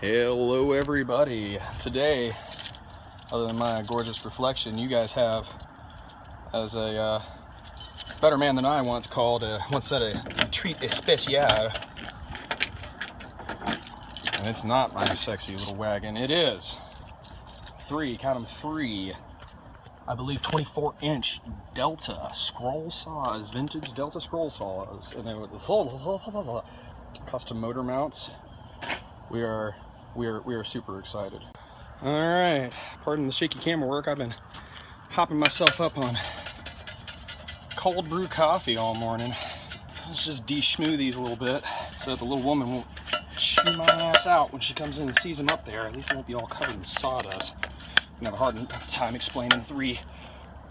Hello everybody. Today, other than my gorgeous reflection, you guys have, as a better man than I once said, a treat especial. And it's not my sexy little wagon. It is count them, three, I believe 24-inch Delta scroll saws, vintage Delta scroll saws, and they were the custom motor mounts. We are super excited. All right, pardon the shaky camera work. I've been hopping myself up on cold brew coffee all morning. Let's just de-schmoo these a little bit so that the little woman won't chew my ass out when she comes in and sees them up there. At least they won't be all covered in sawdust. I'm gonna have a hard time explaining three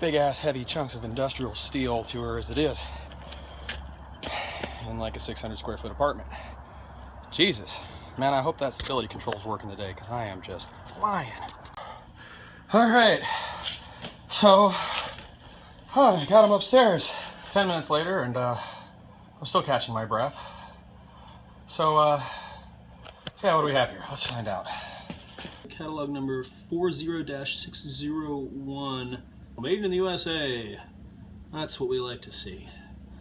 big ass heavy chunks of industrial steel to her as it is in like a 600 square foot apartment. Jesus. Man, I hope that stability control is working today, because I am just flying. All right, so I got him upstairs. 10 minutes later, and I'm still catching my breath. So, yeah, what do we have here? Let's find out. Catalog number 40-601, made in the USA. That's what we like to see.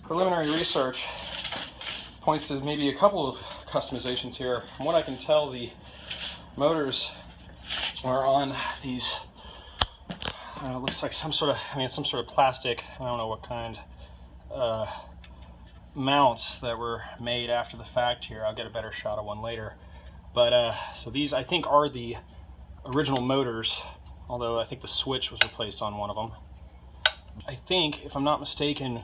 Preliminary research points to maybe a couple of customizations here. From what I can tell, the motors are on these, it looks like some sort of plastic, I don't know what kind, mounts that were made after the fact here. I'll get a better shot of one later. But so these, I think, are the original motors, although I think the switch was replaced on one of them. I think, if I'm not mistaken,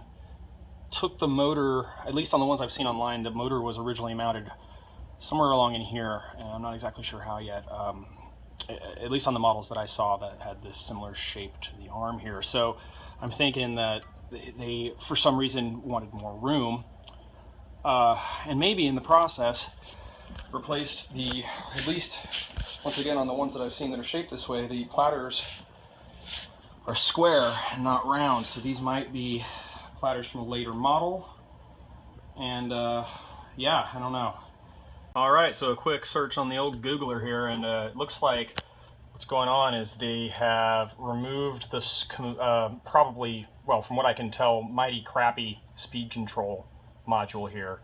took the motor, at least on the ones I've seen online, the motor was originally mounted somewhere along in here, and I'm not exactly sure how yet, at least on the models that I saw that had this similar shape to the arm here. So I'm thinking that they for some reason wanted more room, and maybe in the process replaced the, at least once again on the ones that I've seen that are shaped this way, the platters are square and not round, so these might be platters from a later model. And yeah, I don't know. All right, so a quick search on the old Googler here, and it looks like what's going on is they have removed this probably, well, from what I can tell, mighty crappy speed control module here.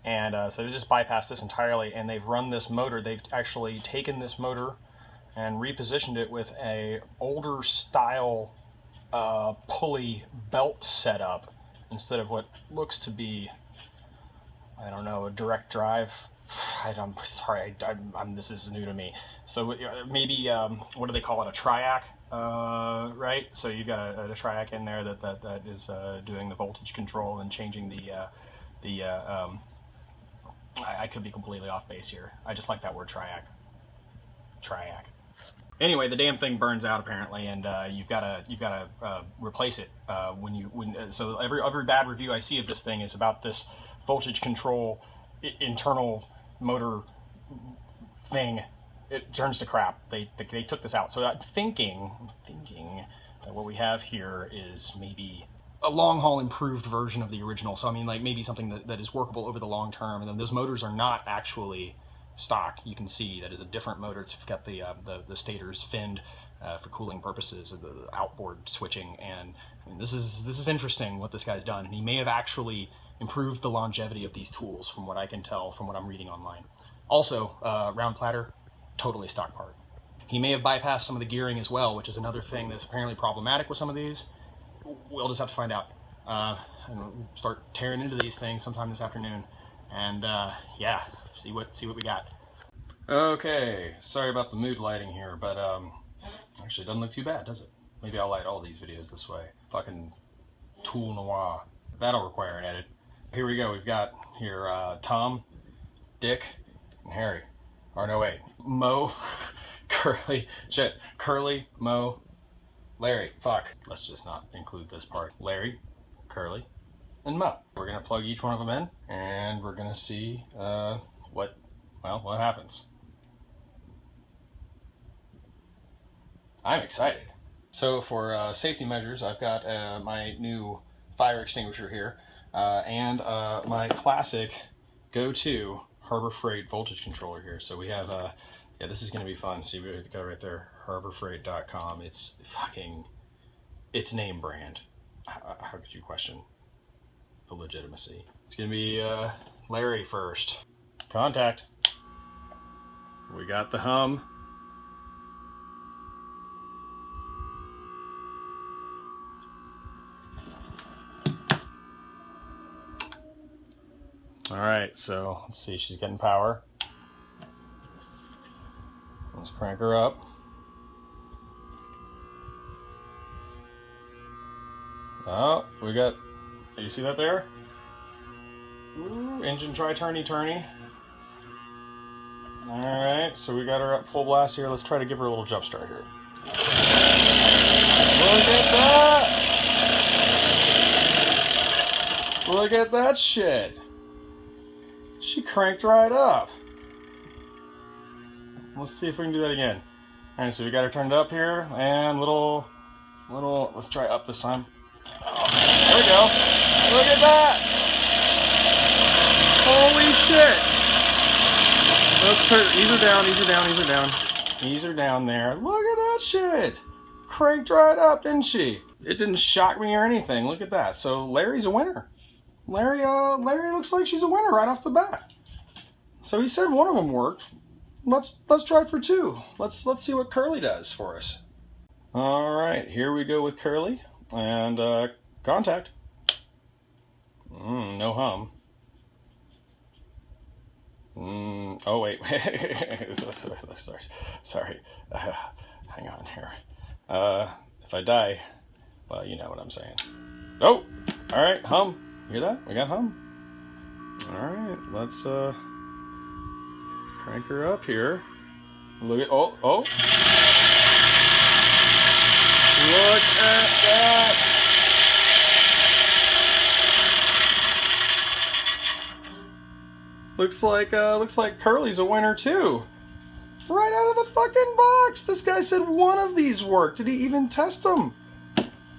And so they just bypassed this entirely, and they've run this motor. They've actually taken this motor and repositioned it with a older style pulley belt setup instead of what looks to be, I don't know, a direct drive. I'm sorry, this is new to me. So maybe, what do they call it, a triac, right? So you've got a triac in there that is doing the voltage control and changing I could be completely off base here. I just like that word, triac. Anyway, the damn thing burns out apparently, and you've got to replace it so every bad review I see of this thing is about this voltage control internal motor thing. It turns to crap. They took this out. So I'm thinking that what we have here is maybe a long haul improved version of the original. So I mean, like, maybe something that is workable over the long term. And then those motors are not actually stock. You can see that is a different motor. It's got the stators finned for cooling purposes, of the outboard switching. And I mean, this is interesting what this guy's done. He may have actually improved the longevity of these tools, from what I can tell from what I'm reading online. Also, round platter, totally stock part. He may have bypassed some of the gearing as well, which is another thing that's apparently problematic with some of these. We'll just have to find out, and we'll start tearing into these things sometime this afternoon, and yeah, see what we got. Okay, sorry about the mood lighting here, but actually it doesn't look too bad, does it? Maybe I'll light all these videos this way. Fucking tool noir. That'll require an edit. Here we go. We've got here Tom, Dick, and Harry. Or no, wait, Mo, Curly, Mo, Larry. Fuck. Let's just not include this part. Larry, Curly, and Mo. We're gonna plug each one of them in, and we're gonna see what happens. I'm excited. So for safety measures, I've got my new fire extinguisher here, and my classic go-to Harbor Freight voltage controller here. So we have Yeah, this is going to be fun. See, we got right there, harborfreight.com. It's name brand. How could you question the legitimacy? It's going to be Larry first. Contact. We got the hum. All right, so let's see, she's getting power. Let's crank her up. Oh, we got, you see that there? Ooh, engine try turny. All right, so we got her up full blast here. Let's try to give her a little jump start here. Look at that! Look at that shit! She cranked right up. Let's see if we can do that again. All right, so we got her turned up here, and little, let's try up this time. Oh, there we go. Look at that. Holy shit. Let's put, ease her down. Ease her down there. Look at that shit. Cranked right up, didn't she? It didn't shock me or anything. Look at that. So Larry's a winner. Larry looks like she's a winner right off the bat. So he said one of them worked. Let's try for two. Let's see what Curly does for us. All right, here we go with Curly and contact. No hum. Oh wait, sorry. Hang on here. If I die, well, you know what I'm saying. Oh, all right, hum. You hear that? We got hum. All right, let's crank her up here. Look at, oh. Look at that. Looks like Curly's a winner too. Right out of the fucking box. This guy said one of these worked. Did he even test them?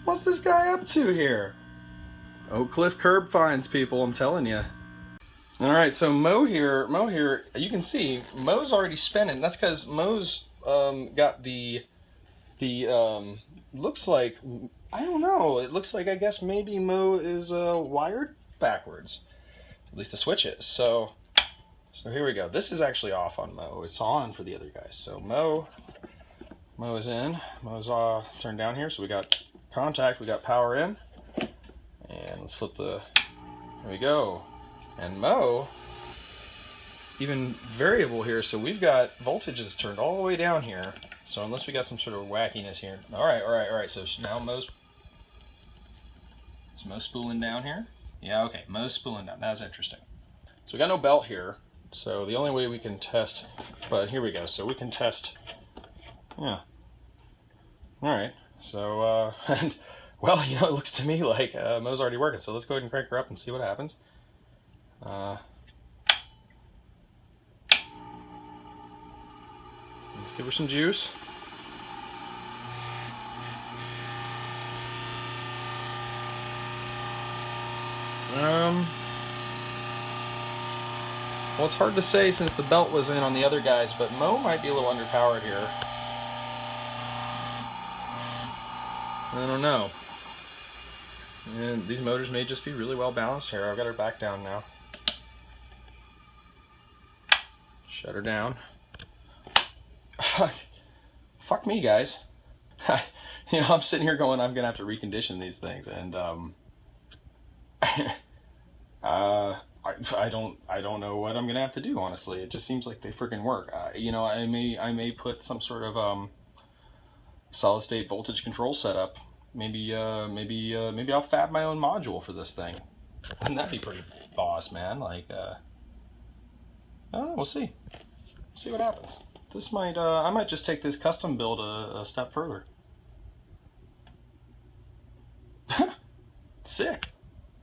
What's this guy up to here? Oak Cliff curb finds, people, I'm telling you. All right, so Mo here, you can see Mo's already spinning. That's because Mo's got the looks like, I don't know, it looks like, I guess maybe Mo is wired backwards. At least the switch is. So here we go. This is actually off on Mo. It's on for the other guys. So Mo is in. Mo's turned down here. So we got contact, we got power in. And let's flip the, there we go. And Mo, even variable here, so we've got voltages turned all the way down here. So unless we got some sort of wackiness here. All right. So now Mo's spooling down here? Yeah, okay, Mo's spooling down. That's interesting. So we got no belt here. So the only way we can test, but here we go. So we can test, yeah. All right, so, and well, you know, it looks to me like Mo's already working. So let's go ahead and crank her up and see what happens. Let's give her some juice. Well, it's hard to say since the belt was in on the other guys, but Mo might be a little underpowered here. I don't know. And these motors may just be really well balanced here. I've got her back down now. Shut her down. Fuck me, guys. You know, I'm sitting here going, I'm gonna have to recondition these things, and I don't know what I'm gonna have to do, honestly. It just seems like they freaking work. You know, I may put some sort of solid state voltage control setup. Maybe I'll fab my own module for this thing. Wouldn't that be pretty boss, man? Like, I don't know. We'll see. See what happens. This might I might just take this custom build a step further. Sick.